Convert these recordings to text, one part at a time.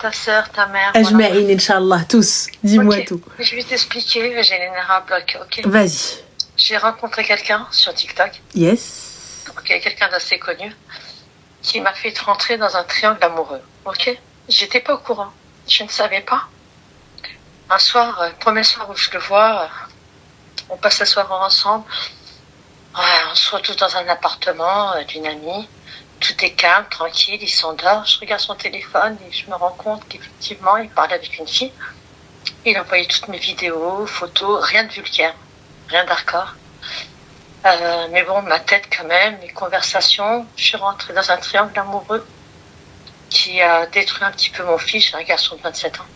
ta sœur, ta mère. Ajma'in, Inch'Allah, tous. Dis-moi tout. Je vais t'expliquer, j'ai les nerfs à bloc, ok. Vas-y. J'ai rencontré quelqu'un sur TikTok. Yes. Ok, quelqu'un d'assez connu qui m'a fait rentrer dans un triangle amoureux, ok. J'étais pas au courant, je ne savais pas. Un soir, premier soir où je le vois, on passe la soirée ensemble. Ouais, on se retrouve dans un appartement d'une amie. Tout est calme, tranquille, il s'endort. Je regarde son téléphone et je me rends compte qu'effectivement, il parlait avec une fille. Il envoyait toutes mes vidéos, photos, rien de vulgaire, rien d'hardcore. Mais bon, ma tête quand même, les conversations. Je suis rentrée dans un triangle amoureux qui a détruit un petit peu mon fils. J'ai un garçon de 27 ans.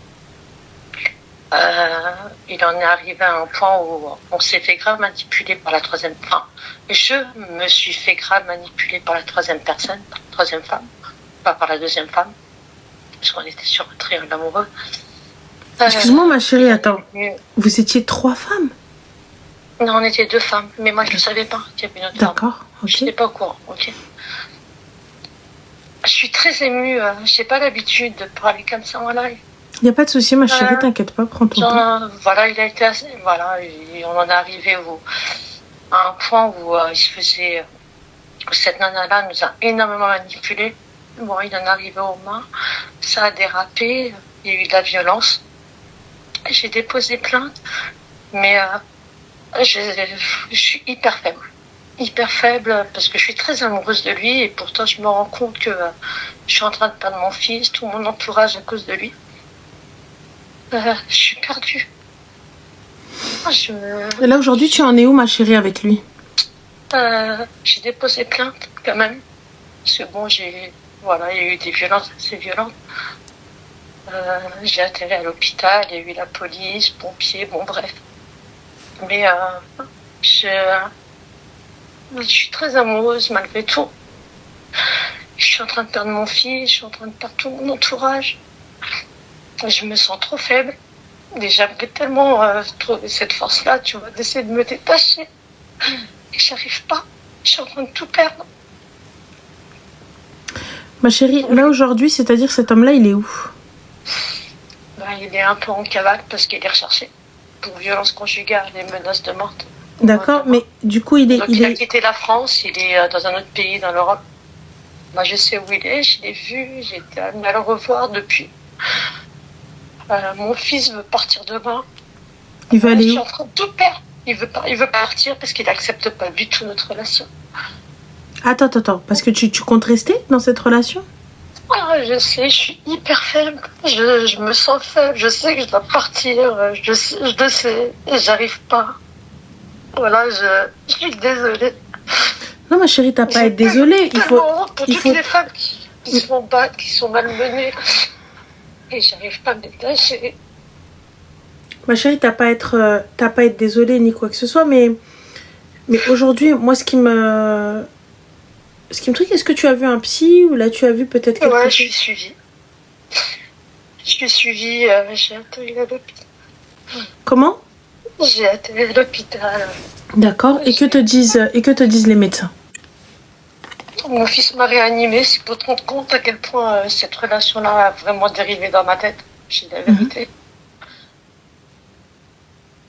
Il en est arrivé à un point où on s'est fait grave manipuler par la troisième femme. Je me suis fait grave manipuler par la troisième personne, par la troisième femme, pas par la deuxième femme, parce qu'on était sur un triangle amoureux. Excuse-moi ma chérie, attends. Vous étiez 3 femmes? Non, on était 2 femmes, mais moi je ne savais pas qu'il y avait une autre femme. D'accord, ok. Je n'étais pas au courant, ok. Je suis très émue, je n'ai pas l'habitude de parler comme ça en live. Il n'y a pas de souci, ma chérie, t'inquiète pas, prends ton temps. Voilà, il a été assez, voilà, on en est arrivé à un point où il se faisait, où cette nana-là nous a énormément manipulés. Bon, il en est arrivé aux mains, ça a dérapé, il y a eu de la violence. J'ai déposé plainte, mais je suis hyper faible parce que je suis très amoureuse de lui et pourtant je me rends compte que je suis en train de perdre mon fils, tout mon entourage à cause de lui. Je suis perdue. Et là aujourd'hui tu en es où ma chérie avec lui? J'ai déposé plainte quand même parce que bon il y a eu des violences assez violentes. J'ai atterri à l'hôpital, il y a eu la police, pompiers, bon bref. Mais je suis très amoureuse malgré tout. Je suis en train de perdre mon fils, je suis en train de perdre tout mon entourage. Je me sens trop faible. Et j'aimerais tellement trouver cette force-là, tu vois, d'essayer de me détacher. Et j'arrive pas. Je suis en train de tout perdre. Ma chérie, là aujourd'hui, c'est-à-dire cet homme-là, il est où? Il est un peu en cavale parce qu'il est recherché pour violence conjugale et menaces de mort. D'accord, mais du coup, il a quitté la France, il est dans un autre pays dans l'Europe. Moi, je sais où il est, je l'ai vu, j'ai été amenée à le revoir depuis. Mon fils veut partir demain. Il veut aller où? Je suis en train de tout perdre. Il veut partir parce qu'il n'accepte pas du tout notre relation. Attends, parce que tu comptes rester dans cette relation? Je sais, je suis hyper faible. Je me sens faible. Je sais que je dois partir. Je le sais. Et j'arrive pas. Voilà, je suis désolée. Non, ma chérie, t'as pas à être désolée. Pour toutes les femmes qui se font battre, qui sont malmenées. Et j'arrive pas à me détacher. Ma chérie, t'as pas à être désolée ni quoi que ce soit, mais aujourd'hui, moi, ce qui me truc, est-ce que tu as vu un psy ou là tu as vu peut-être quelque chose? Je suis suivie. J'ai atterri à l'hôpital. Comment? J'ai atterri à l'hôpital. D'accord. Et que te disent les médecins? Mon fils m'a réanimée, c'est pour te rendre compte à quel point cette relation-là a vraiment dérivé dans ma tête. J'ai la vérité.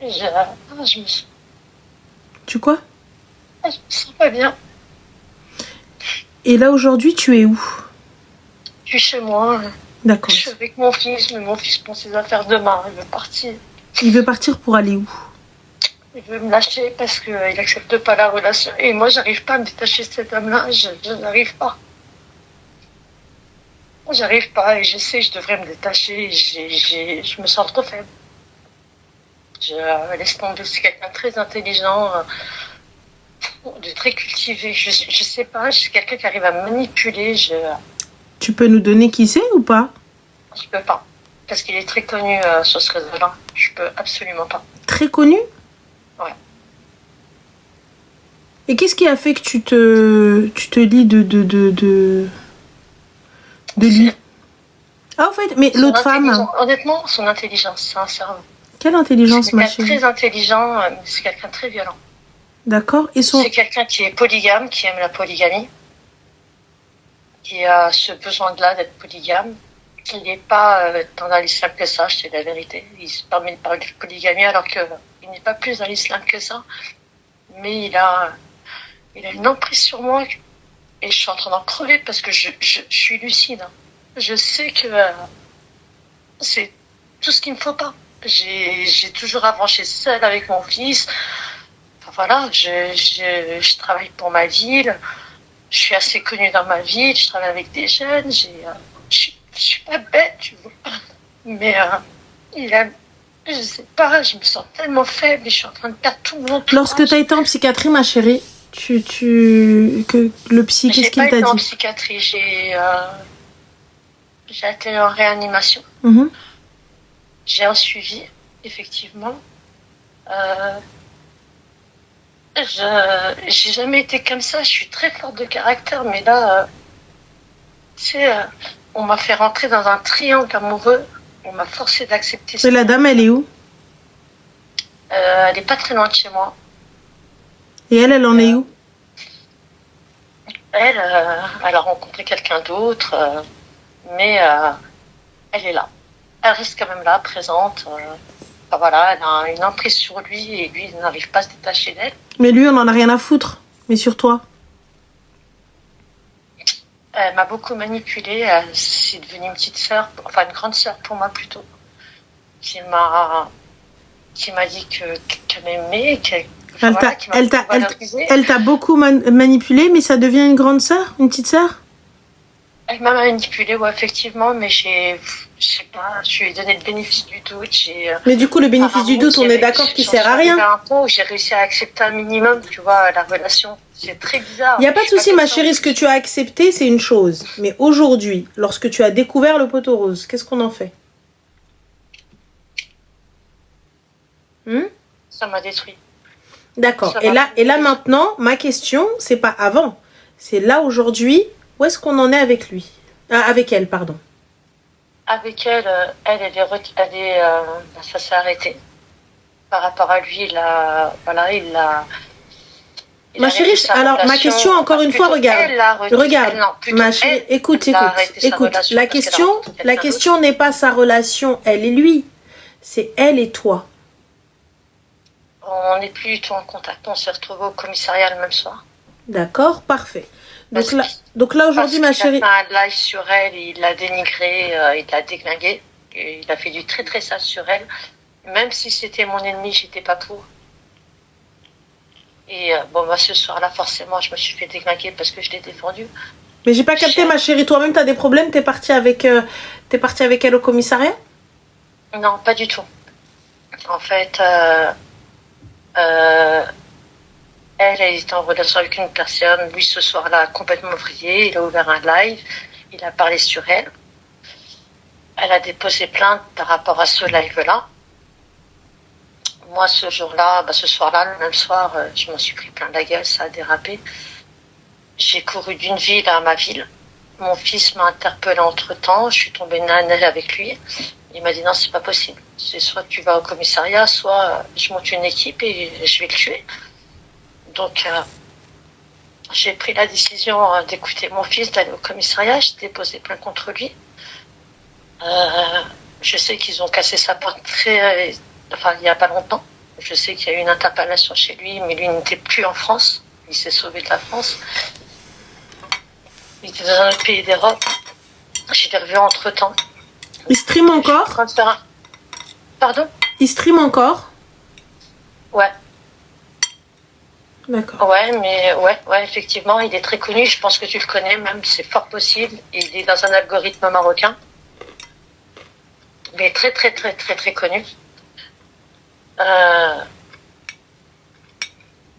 Je me sens... Tu quoi? Je me sens pas bien. Et là aujourd'hui, tu es où? Je suis chez moi. D'accord. Je suis avec mon fils, mais mon fils prend ses affaires demain. Il veut partir. Il veut partir pour aller où? Il veut me lâcher parce qu'il n'accepte pas la relation. Et moi, j'arrive pas à me détacher de cet homme-là. Je n'arrive pas. J'arrive pas et je sais que je devrais me détacher. Je me sens trop faible. Je laisse tomber. C'est quelqu'un de très intelligent, de très cultivé. Je sais pas. C'est quelqu'un qui arrive à me manipuler. Tu peux nous donner qui c'est ou pas? Je peux pas. Parce qu'il est très connu sur ce réseau-là. Je peux absolument pas. Très connu? Ouais. Et qu'est-ce qui a fait que tu te lis de lui? Ah, en fait, mais l'autre femme... Honnêtement, son intelligence, c'est un cerveau. Quelle intelligence, ma chérie? C'est quelqu'un très intelligent, mais c'est quelqu'un de très violent. D'accord. C'est quelqu'un qui est polygame, qui aime la polygamie, qui a ce besoin-là d'être polygame. Il n'est pas tant dans l'islam que ça, je te dis la vérité. Il se permet de parler de polygamie alors qu'il n'est pas plus dans l'islam que ça. Mais il a une emprise sur moi et je suis en train d'en crever parce que je suis lucide. Hein. Je sais que c'est tout ce qu'il me faut pas. J'ai toujours avancé seule avec mon fils. Enfin, voilà, je travaille pour ma ville. Je suis assez connue dans ma ville. Je travaille avec des jeunes. Je suis pas bête, tu vois. Mais je sais pas, je me sens tellement faible et je suis en train de perdre tout mon entourage. Lorsque tu as été en psychiatrie, ma chérie, que le psy, qu'est-ce qu'il t'a dit? J'ai pas été en psychiatrie, j'ai été en réanimation. J'ai un suivi, effectivement. J'ai jamais été comme ça, je suis très forte de caractère, mais là, tu sais, on m'a fait rentrer dans un triangle amoureux, on m'a forcé d'accepter ça. Et la dame, elle est où? Elle est pas très loin de chez moi. Et elle en est où? Elle a rencontré quelqu'un d'autre, mais elle est là. Elle reste quand même là, présente. Enfin, voilà, elle a une emprise sur lui et lui, il n'arrive pas à se détacher d'elle. Mais lui, on en a rien à foutre. Mais sur toi? Elle m'a beaucoup manipulée. C'est devenu une petite sœur, enfin une grande sœur pour moi plutôt, qui m'a dit qu'elle m'aimait, elle t'a beaucoup manipulé, mais ça devient une grande sœur, une petite sœur? Elle m'a manipulée, ouais, effectivement, mais je sais pas, je lui ai donné le bénéfice du doute. Mais du coup, le bénéfice du doute, on est d'accord qu'il sert à rien. Un point où j'ai réussi à accepter un minimum, tu vois, la relation. C'est très bizarre. Il n'y a pas de souci, ma chérie, ce que tu as accepté, c'est une chose. Mais aujourd'hui, lorsque tu as découvert le poteau rose, qu'est-ce qu'on en fait? Ça m'a détruit. D'accord. Et là maintenant, ma question, c'est pas avant. C'est là aujourd'hui, où est-ce qu'on en est avec lui? Avec elle, pardon. Avec elle, ça s'est arrêté. Par rapport à lui, ma chérie, alors ma question encore une fois, regarde, ma chérie, écoute. La question n'est pas sa relation, elle et lui, c'est elle et toi. On n'est plus du tout en contact. On s'est retrouvés au commissariat le même soir. D'accord, parfait. Donc là aujourd'hui, ma chérie. Il a fait un live sur elle, il l'a dénigrée, il l'a déglinguée. Il a fait du très très sale sur elle. Même si c'était mon ennemi, j'étais pas pour. Et ce soir-là, forcément, je me suis fait déglinguer parce que je l'ai défendue. Mais j'ai pas capté, ma chérie. Toi-même, t'as des problèmes? T'es partie avec elle au commissariat? Non, pas du tout. En fait, elle était en relation avec une personne. Lui, ce soir-là, complètement vrillé. Il a ouvert un live. Il a parlé sur elle. Elle a déposé plainte par rapport à ce live-là. Moi, ce soir-là, le même soir, je m'en suis pris plein la gueule. Ça a dérapé. J'ai couru d'une ville à ma ville. Mon fils m'a interpellé entre-temps. Je suis tombée nez avec lui. Il m'a dit non, c'est pas possible. C'est soit tu vas au commissariat, soit je monte une équipe et je vais le tuer. Donc, j'ai pris la décision d'écouter mon fils, d'aller au commissariat. J'ai déposé plainte contre lui. Je sais qu'ils ont cassé sa porte il n'y a pas longtemps. Je sais qu'il y a eu une interpellation chez lui, mais lui n'était plus en France. Il s'est sauvé de la France. Il était dans un autre pays d'Europe. Je l'ai revu entre-temps. Il stream encore? Pardon? Il stream encore? Ouais. D'accord. Ouais, effectivement, il est très connu. Je pense que tu le connais même, c'est fort possible. Il est dans un algorithme marocain. Mais très, très, très, très, très connu.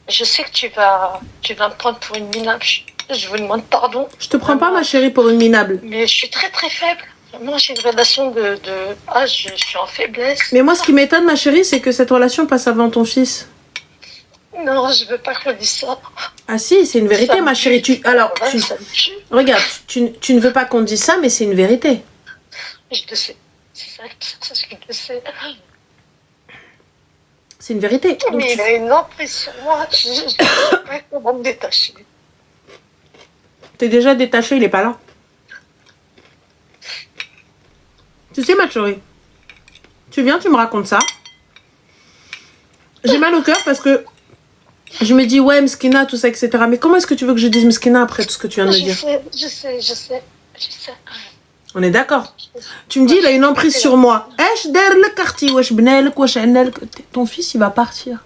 Je sais que tu vas me prendre pour une minable. Je vous demande pardon. Je te prends pas, ma chérie, pour une minable. Mais je suis très, très faible. Moi, j'ai une relation je suis en faiblesse. Mais moi, ce qui m'étonne, ma chérie, c'est que cette relation passe avant ton fils. Non, je veux pas qu'on dise ça. Ah si, c'est une vérité, ma chérie. Regarde, tu ne veux pas qu'on dise ça, mais c'est une vérité. Je le sais. C'est ce que je sais. C'est une vérité. Mais il a une emprise sur moi. Je ne sais pas comment me détacher. T'es déjà détaché, il est pas là. Tu sais, ma chérie, tu viens, tu me racontes ça. J'ai mal au cœur parce que je me dis, ouais, Mskina, tout ça, etc. Mais comment est-ce que tu veux que je dise Mskina après tout ce que tu viens de me dire? Je sais. On est d'accord. Tu me dis, il a une emprise sur moi. Ton fils, il va partir.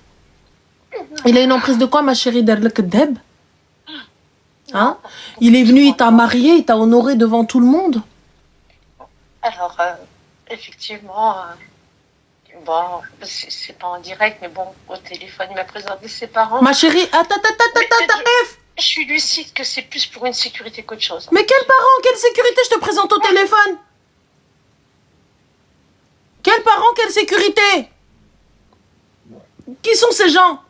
Il a une emprise de quoi, ma chérie? Hein? Il est venu, il t'a marié, il t'a honoré devant tout le monde. Alors, effectivement, bon, c'est pas en direct, mais bon, au téléphone, il m'a présenté ses parents. Ma chérie, attends. Je suis lucide que c'est plus pour une sécurité qu'autre chose. Mais quels parents? Quelle sécurité je te présente au téléphone? Quels parents? Quelle sécurité? Qui sont ces gens?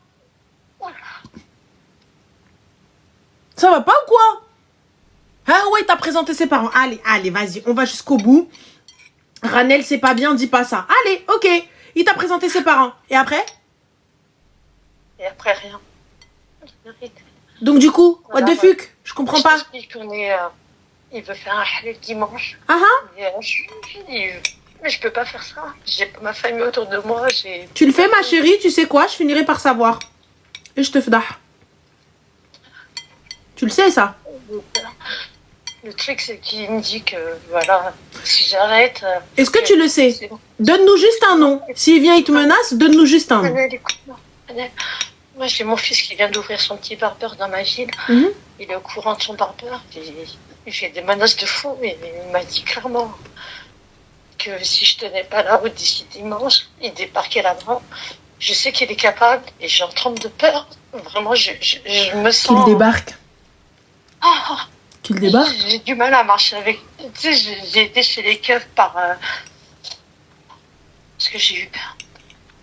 Ça va pas ou quoi? Ah ouais, t'as présenté ses parents. Allez, vas-y, on va jusqu'au bout. Ranel, c'est pas bien, dis pas ça. Allez, ok. Il t'a présenté ses parents. Et après? Et après, rien. Donc du coup, Voilà, what the fuck? Je comprends pas. Il veut faire un halal dimanche. Mais je peux pas faire ça. J'ai pas ma famille autour de moi. Tu le fais, ma chérie, tu sais quoi? Je finirai par savoir. Et je te fais. Tu le sais, ça? Le truc, c'est qu'il me dit que, voilà, si j'arrête... Est-ce que tu le sais? Bon. Donne-nous juste un nom. S'il vient, il te menace, donne-nous juste un nom. Écoute-moi. Moi, j'ai mon fils qui vient d'ouvrir son petit barbeur dans ma ville. Il est au courant de son barbeur. Il fait des menaces de fou, mais il m'a dit clairement que si je tenais pas la route d'ici dimanche, il débarquait là-bas. Je sais qu'il est capable et j'en tremble de peur. Vraiment, je me sens... Qu'il débarque. Qu'il débarque. J'ai du mal à marcher avec... Tu sais, j'ai été chez les keufs parce que j'ai eu peur.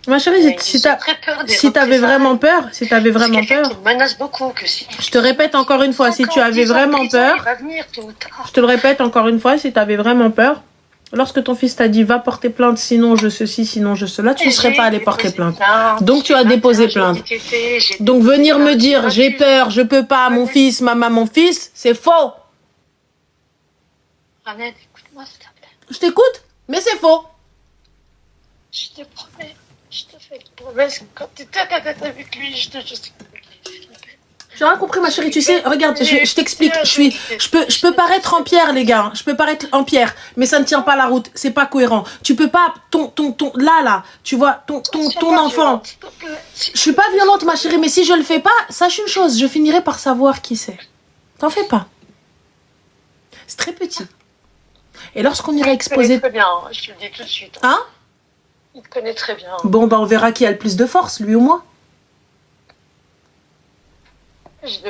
Ma chérie, si t'avais vraiment peur, qui me menace beaucoup, que si... Je te répète encore une fois, si tu avais vraiment peur, je te le répète encore une fois, si tu avais vraiment peur, lorsque ton fils t'a dit va porter plainte, sinon je ceci, sinon je cela, tu ne serais pas allé porter plainte. Donc tu as déposé plainte. Donc venir me dire j'ai peur, je peux pas, mon fils, ma maman, mon fils, c'est faux. Ranel, écoute-moi s'il te plaît. Je t'écoute, mais c'est faux. Je te promets. Je te fais une promesse, quand tu étais avec lui, je sais J'ai rien compris, ma chérie, tu sais, regarde, je t'explique, je peux paraître en pierre, les gars, je peux paraître en pierre, mais ça ne tient pas la route, c'est pas cohérent. Tu peux pas, là, tu vois, ton enfant. Je suis pas violente, ma chérie, mais si je le fais pas, sache une chose, je finirai par savoir qui c'est. T'en fais pas. C'est très petit. Et lorsqu'on ira exposer... Il te connaît très bien, je te le dis tout de suite. Hein? Il te connaît très bien. Bon, bah on verra qui a le plus de force, lui ou moi. Je vous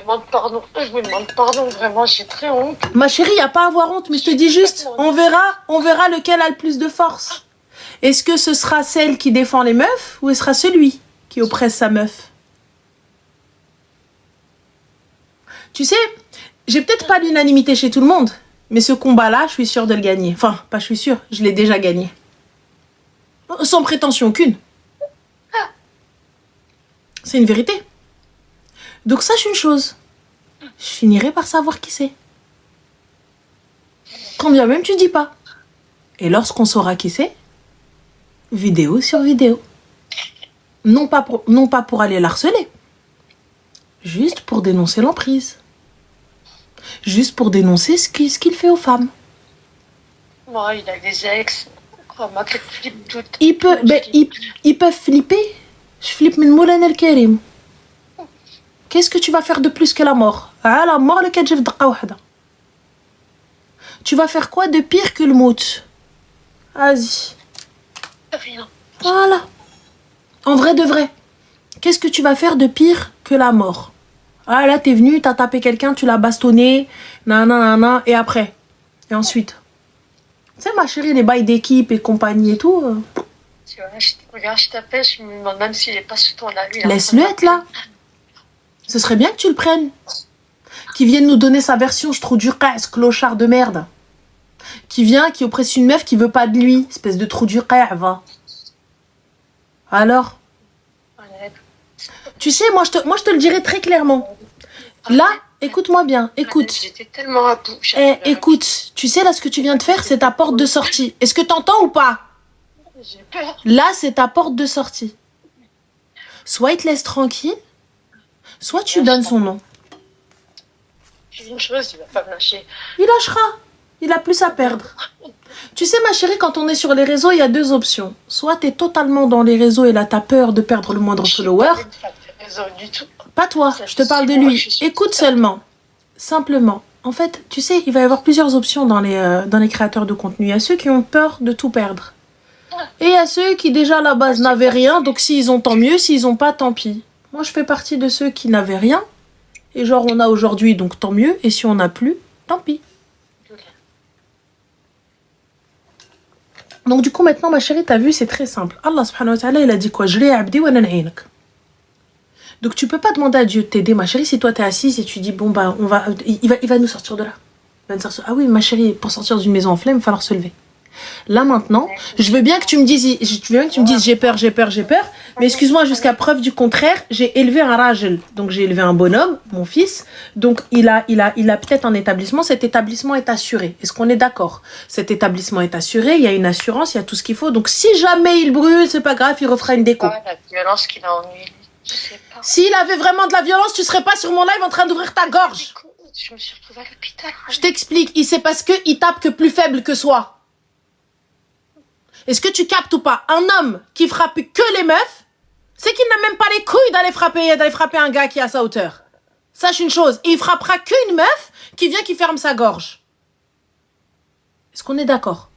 demande pardon, vraiment, j'ai très honte. Ma chérie, il n'y a pas à avoir honte, mais je te dis juste, on verra lequel a le plus de force. Est-ce que ce sera celle qui défend les meufs ou ce sera celui qui oppresse sa meuf? Tu sais, j'ai peut-être pas l'unanimité chez tout le monde, mais ce combat-là, je suis sûre de le gagner. Enfin, pas je suis sûre, je l'ai déjà gagné. Sans prétention aucune. C'est une vérité. Donc sache une chose, je finirai par savoir qui c'est. Quand bien même tu dis pas. Et lorsqu'on saura qui c'est, vidéo sur vidéo. Non pas pour aller l'harceler. Juste pour dénoncer l'emprise. Juste pour dénoncer ce qu'il fait aux femmes. Moi, il a des ex. Moi, qui flippe tout. Ils peuvent flipper. Je flippe min Moulana El Karim. Qu'est-ce que tu vas faire de plus que la mort? Ah, la mort, le kadjef daqa wahda. Tu vas faire quoi de pire que le mout? Vas-y. Rien. Voilà. En vrai de vrai. Qu'est-ce que tu vas faire de pire que la mort? Ah, là, t'es venu, t'as tapé quelqu'un, tu l'as bastonné, nanana, et après? Et ensuite? Tu sais, ma chérie, les bails d'équipe et compagnie et tout. Tu vois, regarde, je t'appelle, je me demande même s'il est pas sous ton avis. Laisse-le être là. Ce serait bien que tu le prennes. Qui vienne nous donner sa version, je trouve du ce clochard de merde. Qui vient, qui oppresse une meuf qui veut pas de lui. Espèce de trou du va. Alors? Tu sais, moi je te le dirai très clairement. Là, Écoute-moi bien, écoute. J'étais tellement à bout. Écoute, tu sais là ce que tu viens de faire, c'est ta porte de sortie. Est-ce que t'entends ou pas? J'ai peur. Là, c'est ta porte de sortie. Soit il te laisse tranquille, soit tu donnes son nom. Une chose, il va pas me lâcher. Il lâchera. Il a plus à perdre. Tu sais, ma chérie, quand on est sur les réseaux, il y a deux options. Soit tu es totalement dans les réseaux et là, tu as peur de perdre le moindre follower. Du tout. Pas toi, je te parle de lui. Écoute seulement. Simplement. En fait, tu sais, il va y avoir plusieurs options dans les créateurs de contenu. Il y a ceux qui ont peur de tout perdre. Et il y a ceux qui, déjà, à la base, n'avaient rien. Donc, s'ils ont, tant mieux. S'ils n'ont pas, tant pis. Moi, je fais partie de ceux qui n'avaient rien. Et genre, on a aujourd'hui, donc tant mieux. Et si on n'a plus, tant pis. Donc du coup maintenant ma chérie, t'as vu, c'est très simple. Allah subhanahu wa ta'ala il a dit quoi? Je l'ai abdi wa nan'inak. Donc tu peux pas demander à Dieu de t'aider ma chérie si toi t'es assise et tu dis bon bah il va nous sortir de là. Il va nous sortir. Ah oui ma chérie, pour sortir d'une maison en flemme, il va falloir se lever. Là maintenant, je veux bien que tu me dises j'ai peur, mais excuse-moi, jusqu'à preuve du contraire, j'ai élevé un rajel, donc j'ai élevé un bonhomme, mon fils, donc il a peut-être un établissement, cet établissement est assuré. Est-ce qu'on est d'accord? Cet établissement est assuré, il y a une assurance, il y a tout ce qu'il faut, donc si jamais il brûle, c'est pas grave, il refera une déco. La violence qu'il a en lui, je sais pas. S'il avait vraiment de la violence, tu serais pas sur mon live en train d'ouvrir ta gorge. Je me suis retrouvée à l'hôpital. Je t'explique, c'est parce que il tape que plus faible que soi. Est-ce que tu captes ou pas? Un homme qui frappe que les meufs, c'est qu'il n'a même pas les couilles d'aller frapper un gars qui est à sa hauteur. Sache une chose, il frappera qu'une meuf qui ferme sa gorge. Est-ce qu'on est d'accord?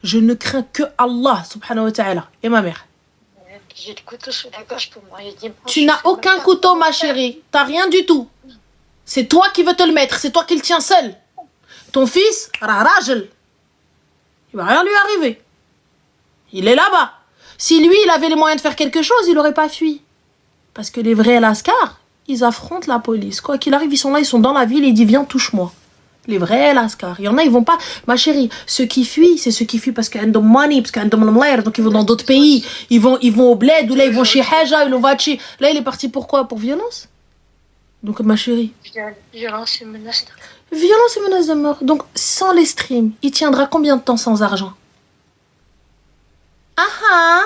Je ne crains que Allah, subhanahu wa ta'ala, et ma mère. J'ai le couteau sous la gorge pour moi. Tu n'as aucun couteau, ma chérie. T'as rien du tout. C'est toi qui veux te le mettre, c'est toi qui le tiens seul. Ton fils, rajel, il va rien lui arriver. Il est là-bas. Si lui, il avait les moyens de faire quelque chose, il n'aurait pas fui. Parce que les vrais lascars, ils affrontent la police. Quoi qu'il arrive, ils sont là, ils sont dans la ville et ils disent viens, touche-moi. Les vrais lascars. Il y en a, ils vont pas. Ma chérie, ceux qui fuient, c'est ceux qui fuient parce qu'ils ont money, parce qu'ils ont l'air, donc ils vont dans d'autres pays. Ils vont au bled, ou là, ils vont chez Haja, ils vont chez. Là, il est parti pour quoi? Pour violence? Donc, ma chérie. Violence et menace de mort. Violence et menace de mort. Donc, sans les streams, il tiendra combien de temps sans argent? Ah.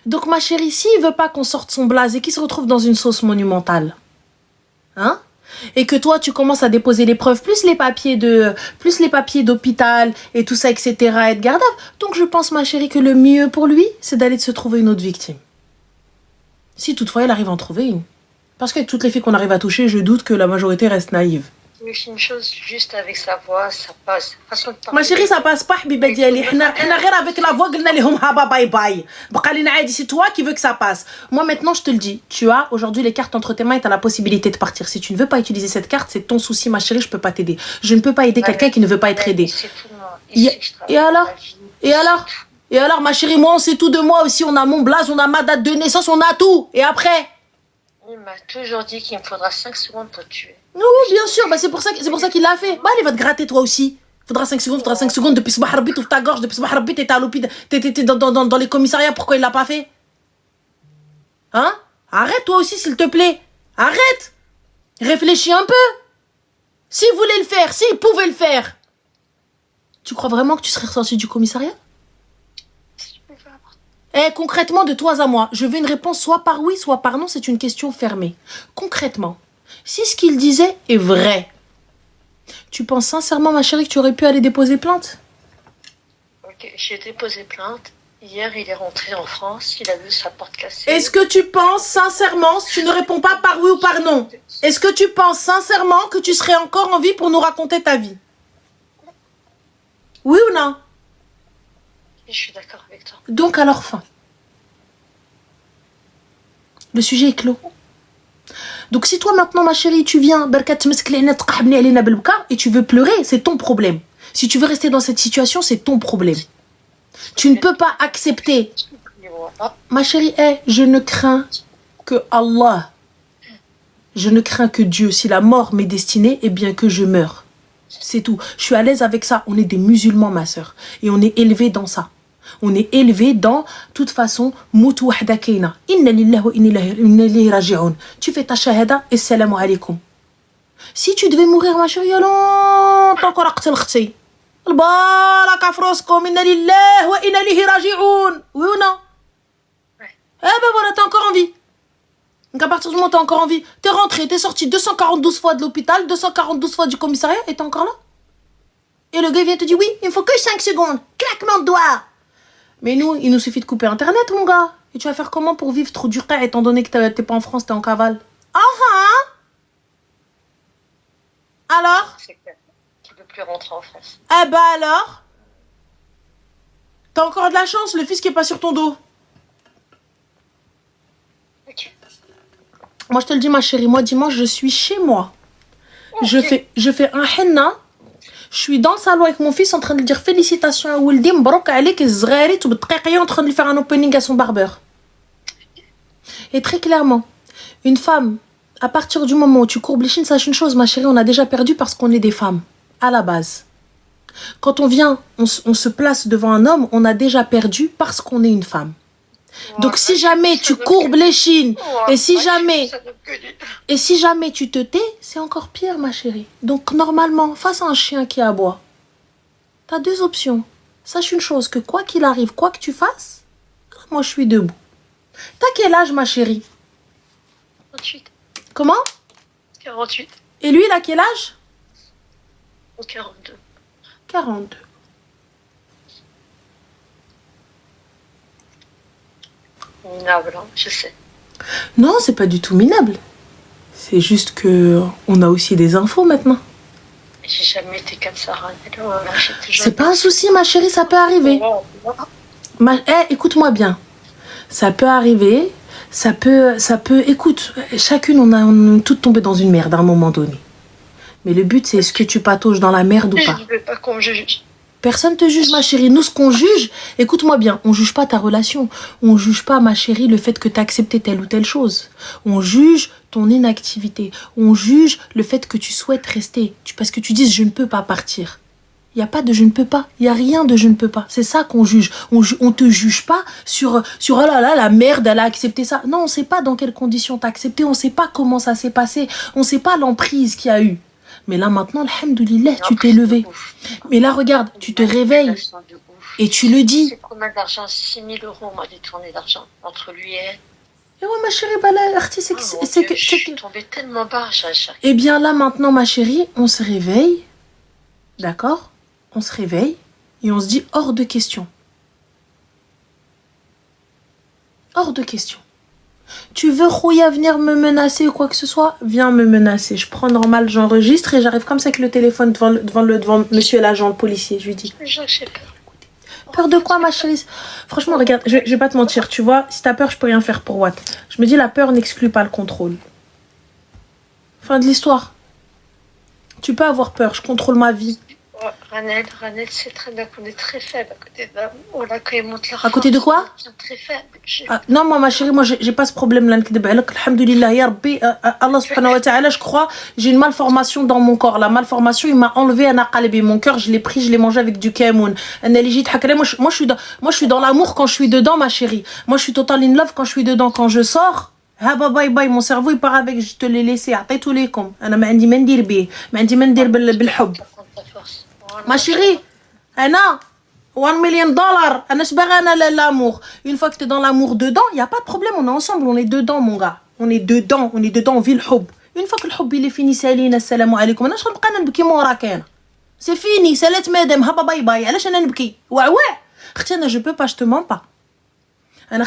Donc ma chérie, s'il veut pas qu'on sorte son blaze et qu'il se retrouve dans une sauce monumentale, hein, et que toi tu commences à déposer les preuves, plus les papiers d'hôpital et tout ça, etc., être gardable. Donc je pense ma chérie que le mieux pour lui, c'est d'aller se trouver une autre victime. Si toutefois il arrive à en trouver une. Parce qu'avec toutes les filles qu'on arrive à toucher, je doute que la majorité reste naïve. Mais c'est une chose, juste avec sa voix, ça passe. Façon de parler. Ma chérie, ça passe pas, habiba diali. Hna rien avec la voix, قلنا لهم haba bye bye. بقى لنا عادي, c'est toi qui veux que ça passe. Moi maintenant, je te le dis, tu as aujourd'hui les cartes entre tes mains et tu as la possibilité de partir. Si tu ne veux pas utiliser cette carte, c'est ton souci, ma chérie, je peux pas t'aider. Je ne peux pas aider quelqu'un qui ne veut pas être aidé. Et alors, ma chérie, moi, on sait tout de moi aussi. On a mon blaze, on a ma date de naissance, on a tout. Et après? Il m'a toujours dit qu'il me faudra 5 secondes pour tuer. Oui, bien sûr, bah c'est pour ça qu'il l'a fait. Bah, allez, va te gratter toi aussi. Faudra 5 secondes depuis ce baharbit, ouvre ta gorge, depuis ce baharbit, t'es à l'hôpital, t'es dans les commissariats, pourquoi il l'a pas fait? Hein? Arrête toi aussi, s'il te plaît. Arrête. Réfléchis un peu. S'il voulait le faire, s'il pouvait le faire, tu crois vraiment que tu serais ressorti du commissariat? Concrètement, de toi à moi, je veux une réponse soit par oui, soit par non, c'est une question fermée. Concrètement, si ce qu'il disait est vrai, tu penses sincèrement, ma chérie, que tu aurais pu aller déposer plainte? Ok, j'ai déposé plainte. Hier, il est rentré en France, il a vu sa porte cassée. Est-ce que tu penses sincèrement, si tu ne réponds pas par oui ou par non, est-ce que tu penses sincèrement que tu serais encore en vie pour nous raconter ta vie? Oui ou non? Je suis d'accord avec toi. Donc alors fin. Le sujet est clos. Donc si toi maintenant ma chérie tu viens et tu veux pleurer, c'est ton problème. Si tu veux rester dans cette situation, c'est ton problème. Tu ne peux pas accepter. Ma chérie, je ne crains que Allah. Je ne crains que Dieu. Si la mort m'est destinée, eh bien que je meure. C'est tout. Je suis à l'aise avec ça. On est des musulmans, ma sœur. Et on est élevés dans ça. On est élevé dans, toute façon, moutou wahda kayna. Inna lillahi wa inna ilayhi raji'un. Tu fais ta shahada et salam alaikum. Si tu devais mourir, ma chérie, il y a longtemps qu'on a قتل اختي. البارك عفروسكم إنا لله وإنا إليه راجعون. Oui ou non? Ouais. Eh ben voilà, t'es encore en vie. Donc à partir du moment où t'es encore en vie, t'es rentré, t'es sorti 242 fois de l'hôpital, 242 fois du commissariat, et t'es encore là. Et le gars vient te dire, oui, il me faut que 5 secondes. Claquement de doigts. Mais nous, il nous suffit de couper Internet, mon gars. Et tu vas faire comment pour vivre trop dur, étant donné que t'es pas en France, t'es en cavale? Alors? C'est clair. Tu ne peux plus rentrer en France. Eh ben alors? T'as encore de la chance, le fisc est pas sur ton dos. Ok. Moi, je te le dis, ma chérie, moi, dimanche, je suis chez moi. Okay. Je fais un henna. Je suis dans le salon avec mon fils en train de lui dire félicitations à Wildy, Mbrok Alek et Zrari, tout en train de lui faire un opening à son barbeur. Et très clairement, une femme, à partir du moment où tu courbes les chines, sache une chose, ma chérie, on a déjà perdu parce qu'on est des femmes, à la base. Quand on vient, on se place devant un homme, on a déjà perdu parce qu'on est une femme. Donc si jamais tu courbes les chines et si jamais tu te tais, c'est encore pire, ma chérie. Donc normalement, face à un chien qui aboie, t'as deux options. Sache une chose, que quoi qu'il arrive, quoi que tu fasses, moi je suis debout. T'as quel âge, ma chérie? 48. Comment? 48. Et lui, il a quel âge? 42. 42. Minable, hein, je sais. Non, c'est pas du tout minable. C'est juste que on a aussi des infos maintenant. J'ai jamais été comme ça, C'est pas un souci, ma chérie, ça peut arriver. Écoute-moi bien. Ça peut arriver, ça peut. Écoute, chacune, on est toutes tombées dans une merde à un moment donné. Mais le but, c'est est-ce que tu patauges dans la merde ou pas? Je veux pas qu'on me juge. Personne te juge, ma chérie. Nous, ce qu'on juge, écoute-moi bien, on juge pas ta relation. On juge pas, ma chérie, le fait que tu as accepté telle ou telle chose. On juge ton inactivité. On juge le fait que tu souhaites rester. Parce que tu dises, je ne peux pas partir. Il n'y a pas de je ne peux pas. Il n'y a rien de je ne peux pas. C'est ça qu'on juge. On te juge pas sur oh là là, la merde, elle a accepté ça. Non, on ne sait pas dans quelles conditions tu as accepté. On ne sait pas comment ça s'est passé. On ne sait pas l'emprise qu'il y a eu. Mais là, maintenant, alhamdoulilah, tu t'es levé. Mais là, regarde, tu te réveilles et tu le dis. C'est combien d'argent? 6 000 euros, on m'a détourné d'argent entre lui et elle. Et ouais, ma chérie, bah là, artiste, je suis tombée tellement bas, Eh bien, là, maintenant, ma chérie, on se réveille. D'accord? On se réveille et on se dit hors de question. Hors de question. Tu veux Rouya venir me menacer ou quoi que ce soit? Viens me menacer. Je prends normal, j'enregistre et j'arrive comme ça avec le téléphone devant monsieur l'agent, le policier. Je lui dis. J'ai peur. Peur de quoi, ma chérie? Franchement, regarde, je vais pas te mentir, tu vois, si t'as peur, je peux rien faire pour Watt. Je me dis, la peur n'exclut pas le contrôle. Fin de l'histoire. Tu peux avoir peur, je contrôle ma vie. Ranel, c'est très bien qu'on est très faible à côté d'homme. Oh là, quand il monte leur À côté de quoi? Très faible. Non, moi, ma chérie, moi, j'ai pas ce problème-là. Alhamdoulilah, ya Rabbi, Allah subhanahu wa ta'ala, je crois, j'ai une malformation dans mon corps. La malformation, il m'a enlevé un aqalbi. Mon cœur, je l'ai pris, je l'ai mangé avec du kamoun. Moi, je suis dans l'amour quand je suis dedans, ma chérie. Moi, je suis total in love quand je suis dedans. Quand je sors, bye bye, mon cerveau, il part avec, je te l'ai laissé. A'taytu likum. Ana ma andi mandir bi. Ma andi mandir bil hub. Ma chérie, Anna, $1 million, l'amour. Une fois que tu es dans l'amour dedans, il n'y a pas de problème, on est ensemble, on est dedans, mon gars. On est dedans, on vit le hub. Une fois que le hub il est fini, saline, assalamu alaikum. C'est fini, salat madame, haba bye bye. Alash ana nbki. Ouais. Khtiana, je peux pas, je te mens pas. Anna,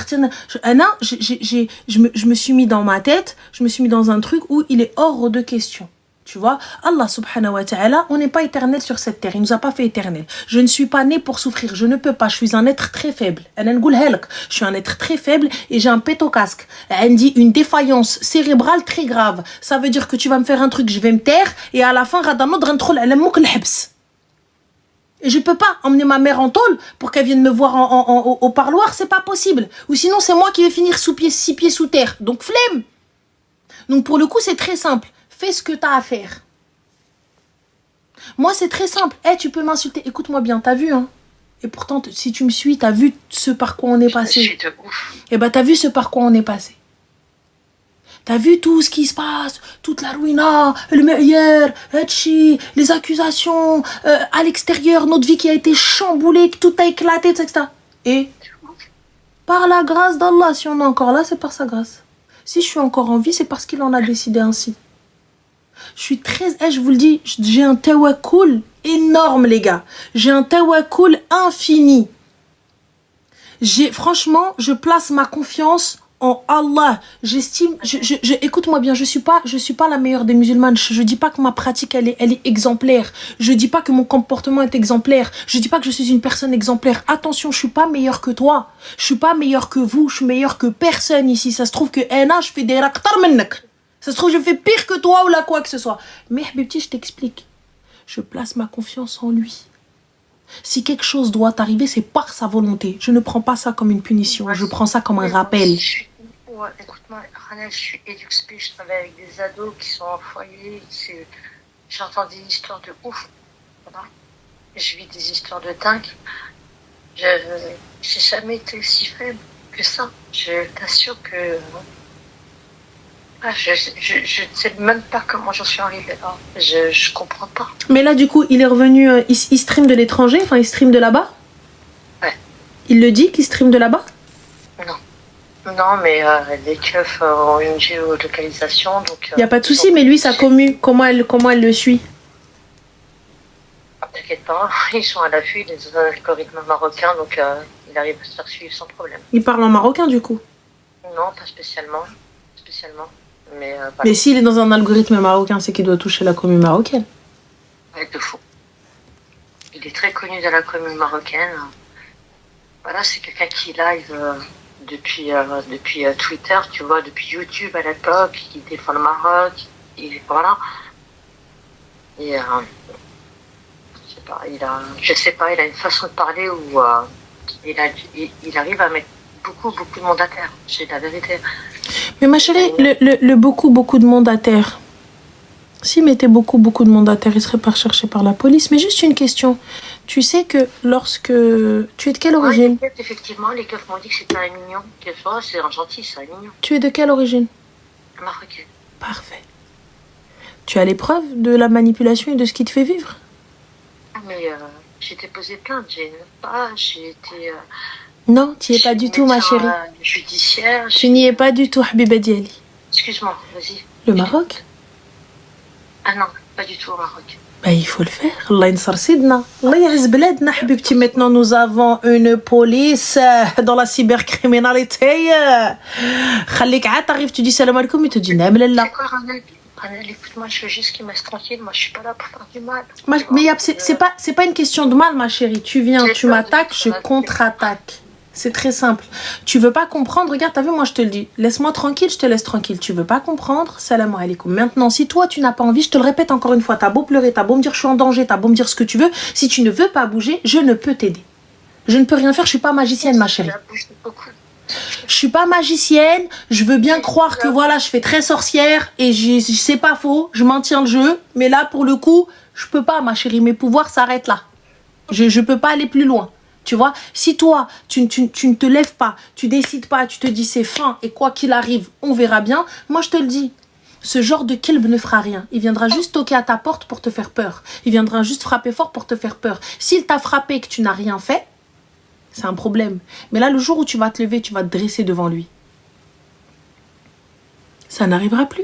je me suis mis dans ma tête, je me suis mis dans un truc où il est hors de question. Tu vois, Allah subhanahu wa ta'ala, on n'est pas éternel sur cette terre, il nous a pas fait éternel. Je ne suis pas né pour souffrir, je ne peux pas, je suis un être très faible. Je suis un être très faible et j'ai un pétocasque. Elle dit une défaillance cérébrale très grave. Ça veut dire que tu vas me faire un truc, je vais me taire et à la fin, et je peux pas emmener ma mère en tôle pour qu'elle vienne me voir au parloir, c'est pas possible. Ou sinon, c'est moi qui vais finir 6 pieds sous terre. Donc, flemme. Donc, pour le coup, c'est très simple. Fais ce que tu as à faire. Moi, c'est très simple. Tu peux m'insulter. Écoute-moi bien, t'as vu, hein? Et pourtant, si tu me suis, t'as vu ce par quoi on est passé. Je suis de ouf. T'as vu ce par quoi on est passé. T'as vu tout ce qui se passe, toute la ruina, le meilleur, les accusations, à l'extérieur, notre vie qui a été chamboulée, que tout a éclaté, etc. Et par la grâce d'Allah, si on est encore là, c'est par sa grâce. Si je suis encore en vie, c'est parce qu'il en a décidé ainsi. Je suis très... je vous le dis, j'ai un tawakkul énorme, les gars. J'ai un tawakkul infini. Franchement, je place ma confiance en Allah. J'estime... écoute-moi bien, je suis pas la meilleure des musulmanes. Je dis pas que ma pratique, elle est exemplaire. Je dis pas que mon comportement est exemplaire. Je dis pas que je suis une personne exemplaire. Attention, je suis pas meilleure que toi. Je suis pas meilleure que vous. Je suis meilleure que personne ici. Ça se trouve que je fais des raktar minnak. Ça se trouve, je fais pire que toi ou là quoi que ce soit. Mais, Habibti, je t'explique. Je place ma confiance en lui. Si quelque chose doit arriver, c'est par sa volonté. Je ne prends pas ça comme une punition. Je prends ça comme un rappel. Ouais, écoute-moi, Ranel, je suis éduxpé, je travaille avec des ados qui sont en foyer. J'entends des histoires de ouf. Voilà. Je vis des histoires de dingue. J'ai jamais été si faible que ça. Je t'assure que... je ne sais même pas comment j'en suis arrivée là. Je comprends pas. Mais là, du coup, il est revenu... il stream de l'étranger? Enfin, il stream de là-bas? Ouais. Il le dit qu'il stream de là-bas? Non. Non, mais les keufs ont une géolocalisation, donc... Il n'y a pas de souci, mais lui, sa commu, comment elle le suit? T'inquiète pas, ils sont à l'affût, ils ont un algorithme marocain, donc il arrive à se faire suivre sans problème. Il parle en marocain, du coup? Non, pas spécialement. Mais s'il est dans un algorithme marocain, c'est qu'il doit toucher la commune marocaine. Ouais, de fou. Il est très connu dans la commune marocaine. Voilà, c'est quelqu'un qui live... depuis Twitter, tu vois, depuis YouTube à l'époque, qui défend le Maroc, et voilà. Et je sais pas, il a une façon de parler où il arrive à mettre beaucoup de monde à terre, c'est la vérité. Mais ma chérie, le beaucoup de monde à terre, s'il mettait beaucoup de monde à terre, il serait pas recherché par la police. Mais juste une question. Tu sais que lorsque... Tu es de quelle origine? Ouais, effectivement, les keufs m'ont dit que c'était un mignon. C'est un gentil, c'est un mignon. Tu es de quelle origine? Marocaine. Parfait. Tu as les preuves de la manipulation et de ce qui te fait vivre? Mais j'ai déposé plainte, j'ai été... Non, tu n'y es pas du tout, ma chérie. Judiciaire. Tu n'y es pas du tout, Habiba Diali. Excuse-moi, vas-y. Le Maroc? Ah non, pas du tout au Maroc. Ben, il faut le faire. Allah yansar sidna. Allah yahz bladna, habibti. Maintenant, nous avons une police dans la cybercriminalité. Khalik aat, t'arrives, tu dis salam alaikum, il te dit naam lillah. C'est quoi, Ranel, écoute-moi, je veux juste qu'il me laisse tranquille. Moi, je suis pas là pour faire du mal. Mais c'est pas une question de mal, ma chérie. Tu viens, tu m'attaques, je contre-attaque. C'est très simple. Tu veux pas comprendre, regarde, t'as vu, moi je te le dis. Laisse-moi tranquille, je te laisse tranquille. Tu veux pas comprendre, salam alaikum. Maintenant, si toi tu n'as pas envie, je te le répète encore une fois, t'as beau pleurer, t'as beau me dire je suis en danger, t'as beau me dire ce que tu veux, si tu ne veux pas bouger, je ne peux t'aider. Je ne peux rien faire, je suis pas magicienne, ma chérie. Je suis pas magicienne, je veux bien croire que voilà, je fais très sorcière et c'est pas faux, je maintiens le jeu, mais là pour le coup, je peux pas, ma chérie, mes pouvoirs s'arrêtent là. Je peux pas aller plus loin. Tu vois, si toi, tu ne te lèves pas, tu décides pas, tu te dis c'est fin et quoi qu'il arrive, on verra bien. Moi, je te le dis, ce genre de kelb ne fera rien. Il viendra juste toquer à ta porte pour te faire peur. Il viendra juste frapper fort pour te faire peur. S'il t'a frappé et que tu n'as rien fait, c'est un problème. Mais là, le jour où tu vas te lever, tu vas te dresser devant lui. Ça n'arrivera plus.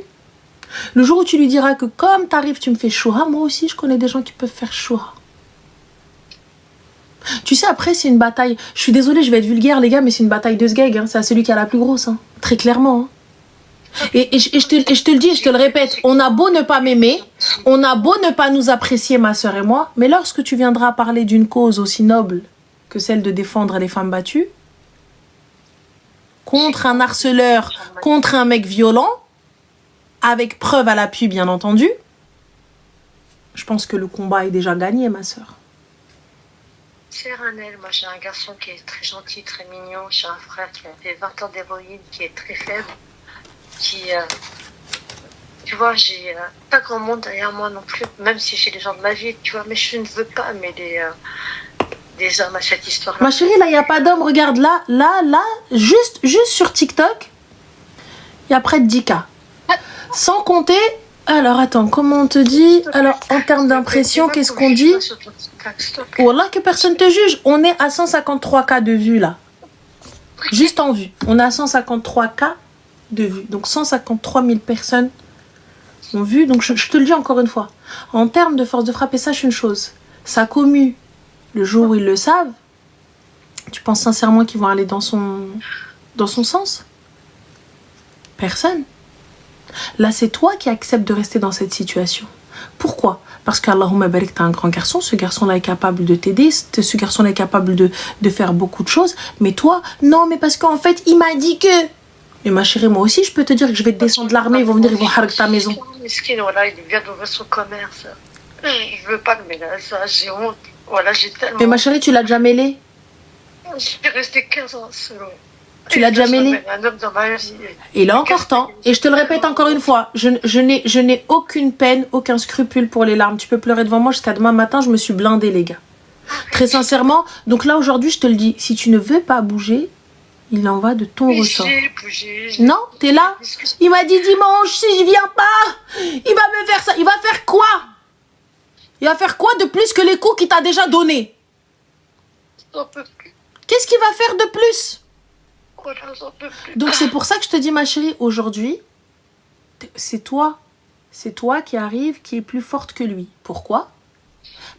Le jour où tu lui diras que comme t'arrives, tu me fais choua, moi aussi, je connais des gens qui peuvent faire choua. Tu sais, après, c'est une bataille. Je suis désolée, je vais être vulgaire, les gars, mais c'est une bataille de sgeg. Hein. C'est à celui qui a la plus grosse. Hein. Très clairement. Hein. Et je te le dis, je te le répète. On a beau ne pas m'aimer, on a beau ne pas nous apprécier, ma soeur et moi, mais lorsque tu viendras parler d'une cause aussi noble que celle de défendre les femmes battues, contre un harceleur, contre un mec violent, avec preuve à l'appui, bien entendu, je pense que le combat est déjà gagné, ma soeur. C'est Ranel, moi j'ai un garçon qui est très gentil, très mignon. J'ai un frère qui a fait 20 ans d'héroïne, qui est très faible, tu vois, j'ai pas grand monde derrière moi non plus, même si j'ai des gens de ma vie, tu vois, mais je ne veux pas mêler des hommes à cette histoire-là. Ma chérie, là, il n'y a pas d'homme, regarde, là, juste sur TikTok, il y a près de 10 cas. Sans compter... Alors, attends, comment on te dit? Alors, en termes d'impression, qu'est-ce qu'on dit? Wallah, que personne te juge. On est à 153 cas de vues, là. Juste en vue. On est à 153 cas de vues. Donc, 153 000 personnes ont vu. Donc, je te le dis encore une fois. En termes de force de frappe, et sache une chose. Sa commu, le jour où ils le savent, tu penses sincèrement qu'ils vont aller dans son sens? Personne. Là, c'est toi qui acceptes de rester dans cette situation. Pourquoi? Parce qu'Allahumma barik, t'as un grand garçon, ce garçon-là est capable de t'aider, ce garçon-là est capable de faire beaucoup de choses, mais toi, non, mais parce qu'en fait, il m'a dit que... Mais ma chérie, moi aussi, je peux te dire que je vais te descendre de l'armée, ils vont venir, ils vont harak ta maison. Voilà, il vient d'ouvrir son commerce. Je veux pas le mêler à ça, j'ai honte. Voilà, j'ai tellement... Mais ma chérie, tu l'as déjà mêlé? J'ai resté 15 ans seul. Tu l'as déjà mêlé? Un homme dans ma vie. Et il a encore temps. Et je te le répète encore une fois, je n'ai aucune peine, aucun scrupule pour les larmes. Tu peux pleurer devant moi jusqu'à demain matin, je me suis blindée, les gars. Très sincèrement. Donc là, aujourd'hui, je te le dis, si tu ne veux pas bouger, il en va de ton ressort. Non, t'es là? Il m'a dit dimanche, si je viens pas, il va me faire ça. Il va faire quoi? Il va faire quoi de plus que les coups qu'il t'a déjà donnés? Qu'est-ce qu'il va faire de plus? Donc c'est pour ça que je te dis, ma chérie, aujourd'hui, c'est toi qui arrive, qui est plus forte que lui. Pourquoi?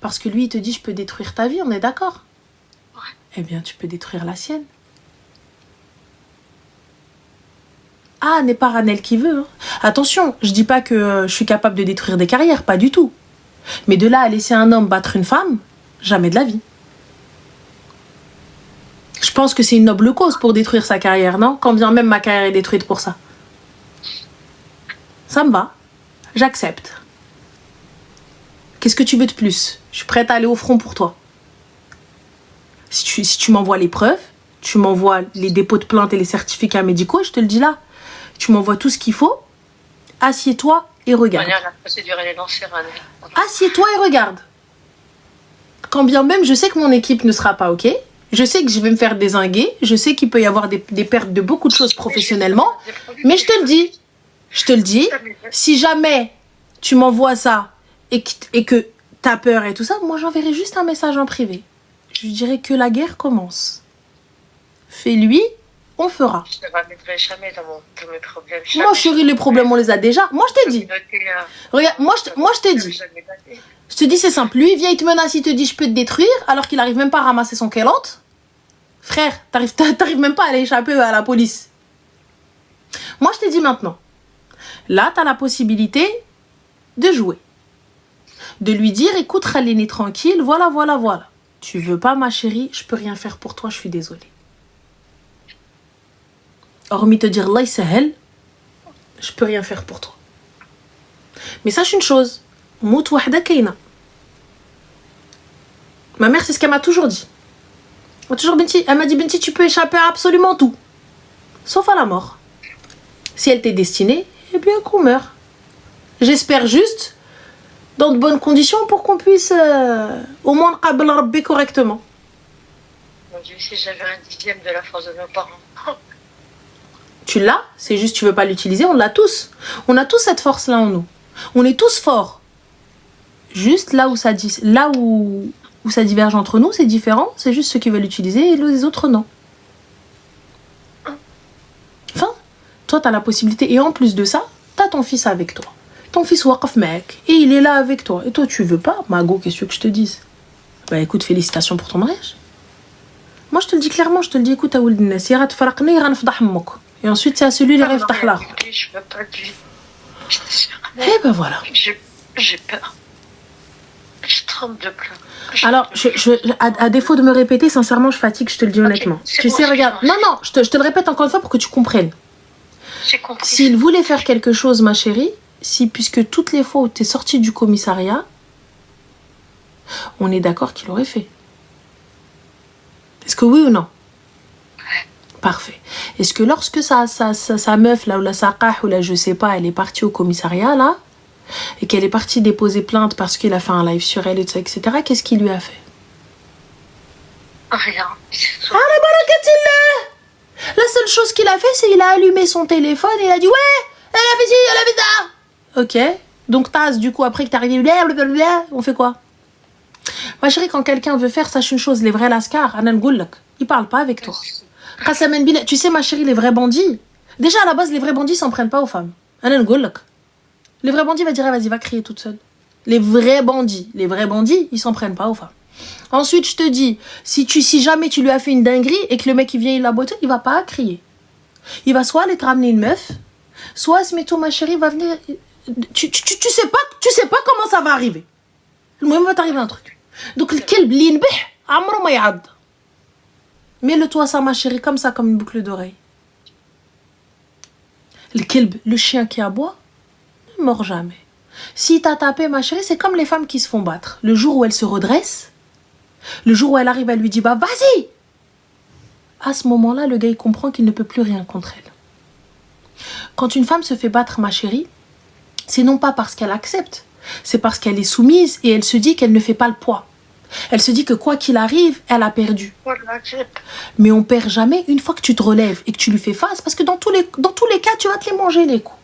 Parce que lui, il te dit, je peux détruire ta vie, on est d'accord? Ouais. Eh bien, tu peux détruire la sienne. Ah, n'est pas Ranel qui veut. Hein. Attention, je dis pas que je suis capable de détruire des carrières, pas du tout. Mais de là à laisser un homme battre une femme, jamais de la vie. Je pense que c'est une noble cause pour détruire sa carrière, non? Quand bien même ma carrière est détruite pour ça. Ça me va. J'accepte. Qu'est-ce que tu veux de plus? Je suis prête à aller au front pour toi. Si tu m'envoies les preuves, tu m'envoies les dépôts de plainte et les certificats médicaux, je te le dis là. Tu m'envoies tout ce qu'il faut. Assieds-toi et regarde. La procédure, elle est lancée, Assieds-toi et regarde. Quand bien même, je sais que mon équipe ne sera pas OK. Je sais que je vais me faire dézinguer. Je sais qu'il peut y avoir des pertes de beaucoup de choses professionnellement. Mais je te le dis, si jamais tu m'envoies ça et que t'as peur et tout ça, moi j'enverrai juste un message en privé. Je lui dirai que la guerre commence. Fais-lui, on fera. Je ne m'amènerai jamais dans mes problèmes. Moi chérie, les problèmes on les a déjà. Moi je t'ai dit. Regarde, moi je t'ai dit. Je te dis c'est simple. Lui il vient, il te menace, il te dit je peux te détruire alors qu'il arrive même pas à ramasser son kelante. Frère, t'arrives même pas à aller échapper à la police. Moi, je te dis maintenant. Là, t'as la possibilité de jouer. De lui dire, écoute, Khalini, tranquille, voilà. Tu veux pas, ma chérie, je peux rien faire pour toi, je suis désolée. Hormis te dire, Allah, sahel, je peux rien faire pour toi. Mais sache une chose. Mout wahda kayna. Ma mère, c'est ce qu'elle m'a toujours dit. Elle m'a dit, Binti, tu peux échapper à absolument tout. Sauf à la mort. Si elle t'est destinée, eh bien qu'on meurt. J'espère juste dans de bonnes conditions pour qu'on puisse au moins qabla rabbi correctement. Mon Dieu, si j'avais un dixième de la force de nos parents. Tu l'as, c'est juste tu veux pas l'utiliser, on l'a tous. On a tous cette force-là en nous. On est tous forts. Juste là où ça diverge entre nous, c'est différent. C'est juste ceux qui veulent l'utiliser et les autres, non. Enfin, toi, tu as la possibilité. Et en plus de ça, tu as ton fils avec toi. Ton fils waqaf mec. Et il est là avec toi. Et toi, tu veux pas? Mago, qu'est-ce que je te dise? Bah écoute, félicitations pour ton mariage. Moi, je te le dis clairement. Je te le dis, écoute, et ensuite, c'est à celui qui rêve tahla. Je veux pas de lui. Et ben voilà. J'ai peur. Je tremble de pleurs. Alors, à défaut de me répéter, sincèrement, je fatigue, je te le dis honnêtement. Tu sais, regarde. Non, je te le répète encore une fois pour que tu comprennes. J'ai compris. S'il voulait faire quelque chose, ma chérie, puisque toutes les fois où tu es sortie du commissariat, on est d'accord qu'il aurait fait. Est-ce que oui ou non? Parfait. Est-ce que lorsque sa meuf, là, ou la saqah, ou là, je sais pas, elle est partie au commissariat, là, et qu'elle est partie déposer plainte parce qu'il a fait un live sur elle, et tout ça, etc., qu'est-ce qu'il lui a fait? Rien. La seule chose qu'il a fait, c'est qu'il a allumé son téléphone et il a dit « Ouais, elle a fait Ok. Donc, Taz, du coup, après que t'es arrivé, on fait quoi? Ma chérie, quand quelqu'un veut faire, sache une chose, les vrais lascars, ils parlent pas avec toi. Tu sais, ma chérie, les vrais bandits, déjà à la base, les vrais bandits s'en prennent pas aux femmes. Les vrais bandits, va dire, vas-y, va crier toute seule. Les vrais bandits, ils s'en prennent pas aux femmes. Ensuite, je te dis, si jamais tu lui as fait une dinguerie et que le mec il vient, il la boite, il va pas crier. Il va soit aller te ramener une meuf, soit Smeto, ma chérie, va venir. Tu sais pas comment ça va arriver. Le moment va t'arriver un truc. Donc, le kelb li nbih, amro ma yad. Mets-le-toi ça, ma chérie, comme ça, comme une boucle d'oreille. Le kelb, le chien qui aboie, ne mord jamais. Si t'as tapé, ma chérie, c'est comme les femmes qui se font battre. Le jour où elles se redressent, le jour où elle arrive, elle lui dit, bah vas-y. À ce moment-là, le gars, il comprend qu'il ne peut plus rien contre elle. Quand une femme se fait battre, ma chérie, c'est non pas parce qu'elle accepte, c'est parce qu'elle est soumise et elle se dit qu'elle ne fait pas le poids. Elle se dit que quoi qu'il arrive, elle a perdu. Mais on perd jamais une fois que tu te relèves et que tu lui fais face, parce que dans tous les cas, tu vas te les manger, les coups.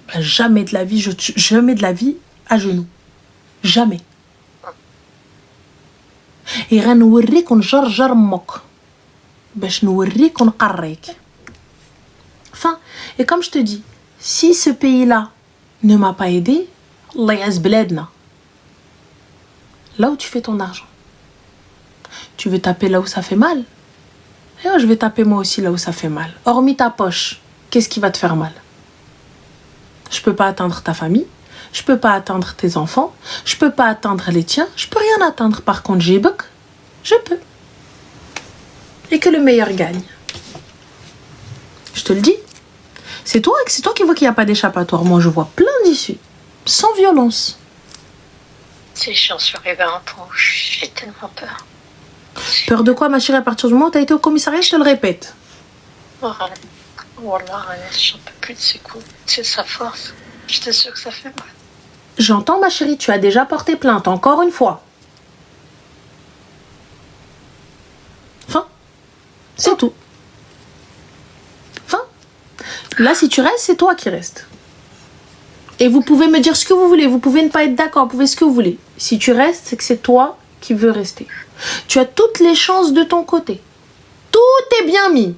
Ben, jamais de la vie à genoux. Jamais. Et غنوريك ونجرجر مك باش نوريك ونقريك. Enfin, et comme je te dis, si ce pays-là ne m'a pas aidé, Allah yaz bladna. Là où tu fais ton argent. Tu veux taper là où ça fait mal? Et je vais taper moi aussi là où ça fait mal. Hormis ta poche, qu'est-ce qui va te faire mal? Je peux pas atteindre ta famille, je peux pas atteindre tes enfants, je peux pas atteindre les tiens, je peux rien atteindre. Par contre, je peux. Et que le meilleur gagne. Je te le dis. C'est toi qui vois qu'il n'y a pas d'échappatoire. Moi, je vois plein d'issues. Sans violence. Si j'en suis arrivée à un point où j'ai tellement peur. Peur de quoi, ma chérie? À partir du moment où tu as été au commissariat, je te le répète. Wallah, j'en peux plus de ces coups. C'est sa force. Je t'assure que ça fait mal. J'entends, ma chérie, tu as déjà porté plainte, encore une fois. Enfin, c'est tout. Enfin, là, si tu restes, c'est toi qui restes. Et vous pouvez me dire ce que vous voulez. Vous pouvez ne pas être d'accord, vous pouvez ce que vous voulez. Si tu restes, c'est que c'est toi qui veux rester. Tu as toutes les chances de ton côté. Tout est bien mis.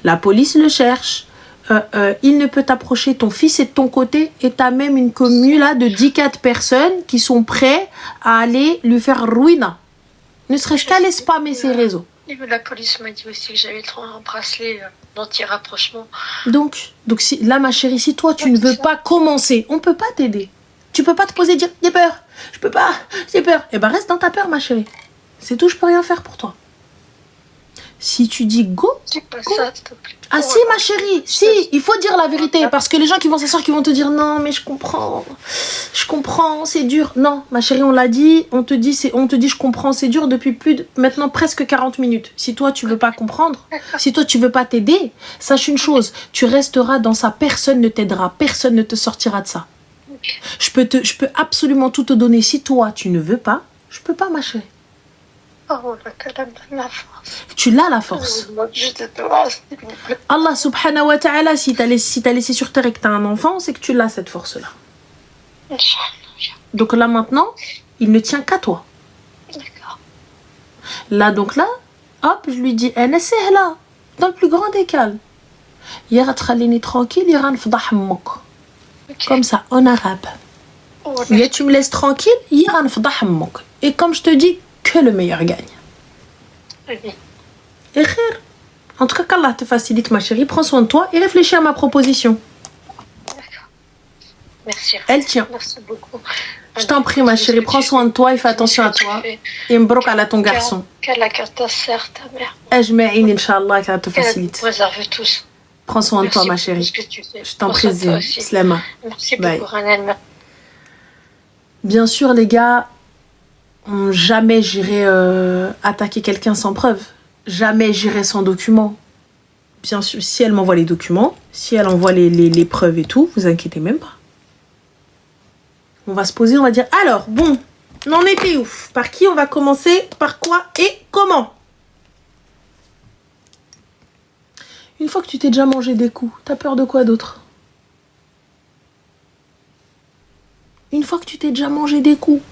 La police le cherche. Il ne peut t'approcher. Ton fils est de ton côté. Et tu as même une commune là de 10-4 personnes qui sont prêts à aller lui faire ruina. Ne serait-ce qu'à aller spammer ses réseaux. La police m'a dit aussi que j'avais un bracelet d'anti-rapprochement. Donc si, là, ma chérie, si toi, tu ne veux pas commencer, on ne peut pas t'aider. Tu peux pas te poser et dire, j'ai peur, je peux pas, j'ai peur. Eh ben, reste dans ta peur, ma chérie. C'est tout, je peux rien faire pour toi. Si tu dis go, dis pas go. ça, s'il te plaît. Ah si, ma chérie, si, il faut dire la vérité. Parce que les gens qui vont s'asseoir, qui vont te dire, non, mais je comprends, c'est dur. Non, ma chérie, on l'a dit, on te dit, je comprends, c'est dur depuis maintenant presque 40 minutes. Si toi, tu veux pas comprendre, si toi, tu veux pas t'aider, sache une chose, tu resteras dans ça, personne ne t'aidera, personne ne te sortira de ça. Je peux absolument tout te donner. Si toi, tu ne veux pas, je peux pas, ma chérie. Oh, la force. Tu l'as, la force. Allah subhanahu wa ta'ala, si t'as laissé sur terre et que t'as un enfant, c'est que tu l'as, cette force-là. Donc là, maintenant, il ne tient qu'à toi. D'accord. Là, hop, je lui dis, c'est là, dans le plus grand des calmes. Yara tkhalini tranquille, yara nfdah mok. Comme ça, en arabe. Et tu me laisses tranquille, yara nfdah mok. Et comme je te dis, que le meilleur gagne. Oui. Et khair. En tout cas, qu'Allah te facilite, ma chérie. Prends soin de toi et réfléchis à ma proposition. D'accord. Merci. Elle tient. Merci beaucoup. Je t'en prie, ma chérie. Prends soin de toi et fais attention à toi. Et m'brok à ton garçon. Qu'Allah ta sœur, ta mère. Ajma'in, Inch'Allah, qu'Allah te facilite. Préserve tous. Prends soin de toi, ma chérie. Je t'en prie, Slama. Merci beaucoup, Ranel. Bien sûr, les gars, jamais j'irai attaquer quelqu'un sans preuve. Jamais j'irai sans document. Bien sûr, si elle m'envoie les documents, si elle envoie les preuves et tout, vous inquiétez même pas. On va se poser, on va dire, alors, bon, on en était où? Par qui on va commencer? Par quoi et comment? Une fois que tu t'es déjà mangé des coups, t'as peur de quoi d'autre? déjà mangé des coups.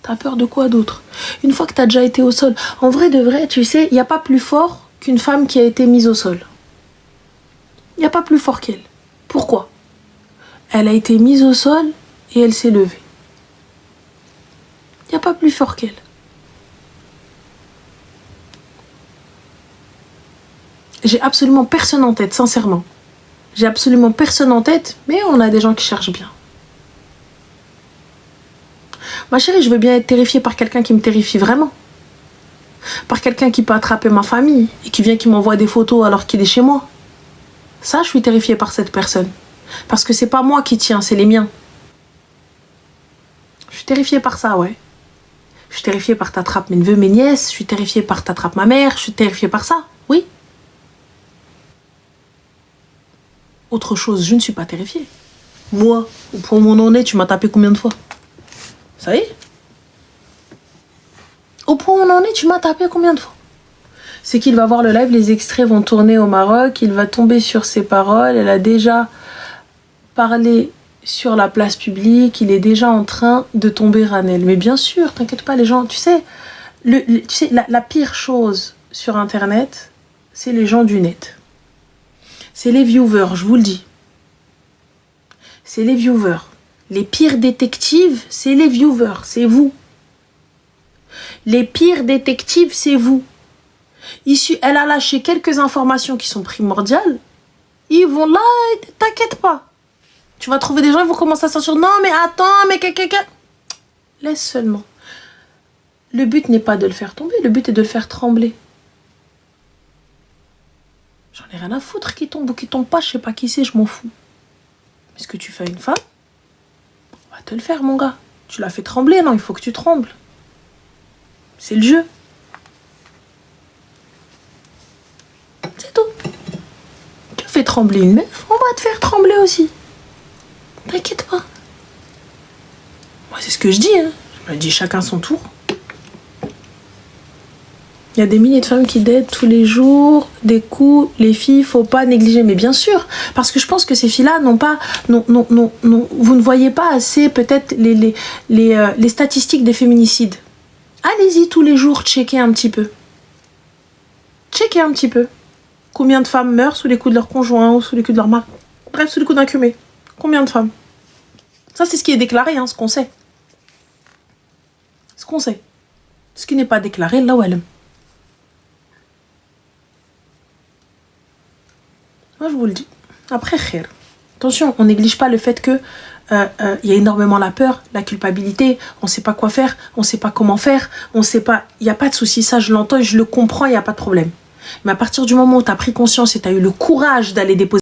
T'as peur de quoi d'autre? Une fois que t'as déjà été au sol. En vrai de vrai, tu sais, il n'y a pas plus fort qu'une femme qui a été mise au sol. Il n'y a pas plus fort qu'elle. Pourquoi? Elle a été mise au sol et elle s'est levée. Il n'y a pas plus fort qu'elle. J'ai absolument personne en tête, sincèrement. J'ai absolument personne en tête, mais on a des gens qui cherchent bien. Ma chérie, je veux bien être terrifiée par quelqu'un qui me terrifie vraiment. Par quelqu'un qui peut attraper ma famille et qui m'envoie des photos alors qu'il est chez moi. Ça, je suis terrifiée par cette personne. Parce que c'est pas moi qui tiens, c'est les miens. Je suis terrifiée par ça, ouais. Je suis terrifiée par t'attrape mes neveux, mes nièces. Je suis terrifiée par t'attrape ma mère. Je suis terrifiée par ça, oui. Autre chose, je ne suis pas terrifiée. Moi, au point où on en est, tu m'as tapé combien de fois? Ça y est? Au point où on en est, tu m'as tapé combien de fois? C'est qu'il va voir le live, les extraits vont tourner au Maroc, il va tomber sur ses paroles, elle a déjà parlé sur la place publique, il est déjà en train de tomber Ranel. Mais bien sûr, t'inquiète pas, les gens, tu sais, la pire chose sur Internet, c'est les gens du net. C'est les viewers, je vous le dis. C'est les viewers. Les pires détectives, c'est les viewers, c'est vous. Les pires détectives, c'est vous. Ici, elle a lâché quelques informations qui sont primordiales. Ils vont là, t'inquiète pas. Tu vas trouver des gens, ils vont commencer à sortir. Non, mais attends, mais quelqu'un. Laisse seulement. Le but n'est pas de le faire tomber, le but est de le faire trembler. J'en ai rien à foutre qui tombe ou qui tombe pas, je sais pas qui c'est, je m'en fous. Mais ce que tu fais à une femme, on va te le faire, mon gars. Tu l'as fait trembler, non, il faut que tu trembles. C'est le jeu. C'est tout. Tu fais trembler une meuf, on va te faire trembler aussi. T'inquiète pas. Moi, c'est ce que je dis, hein. Je me dis chacun son tour. Il y a des milliers de femmes qui deadent tous les jours, des coups, les filles, faut pas négliger. Mais bien sûr, parce que je pense que ces filles-là n'ont pas, non, vous ne voyez pas assez peut-être les statistiques des féminicides. Allez-y tous les jours, checker un petit peu. Checker un petit peu. Combien de femmes meurent sous les coups de leur conjoint ou sous les coups de leur mari? Bref, sous les coups d'un cumé. Combien de femmes? Ça, c'est ce qui est déclaré, hein, ce qu'on sait. Ce qu'on sait. Ce qui n'est pas déclaré, là où elle aime. Moi, je vous le dis. Après, khair. Attention, on néglige pas le fait que il y a énormément la peur, la culpabilité, on sait pas quoi faire, on sait pas comment faire, on sait pas... Il n'y a pas de souci, ça je l'entends et je le comprends, il n'y a pas de problème. Mais à partir du moment où tu as pris conscience et tu as eu le courage d'aller déposer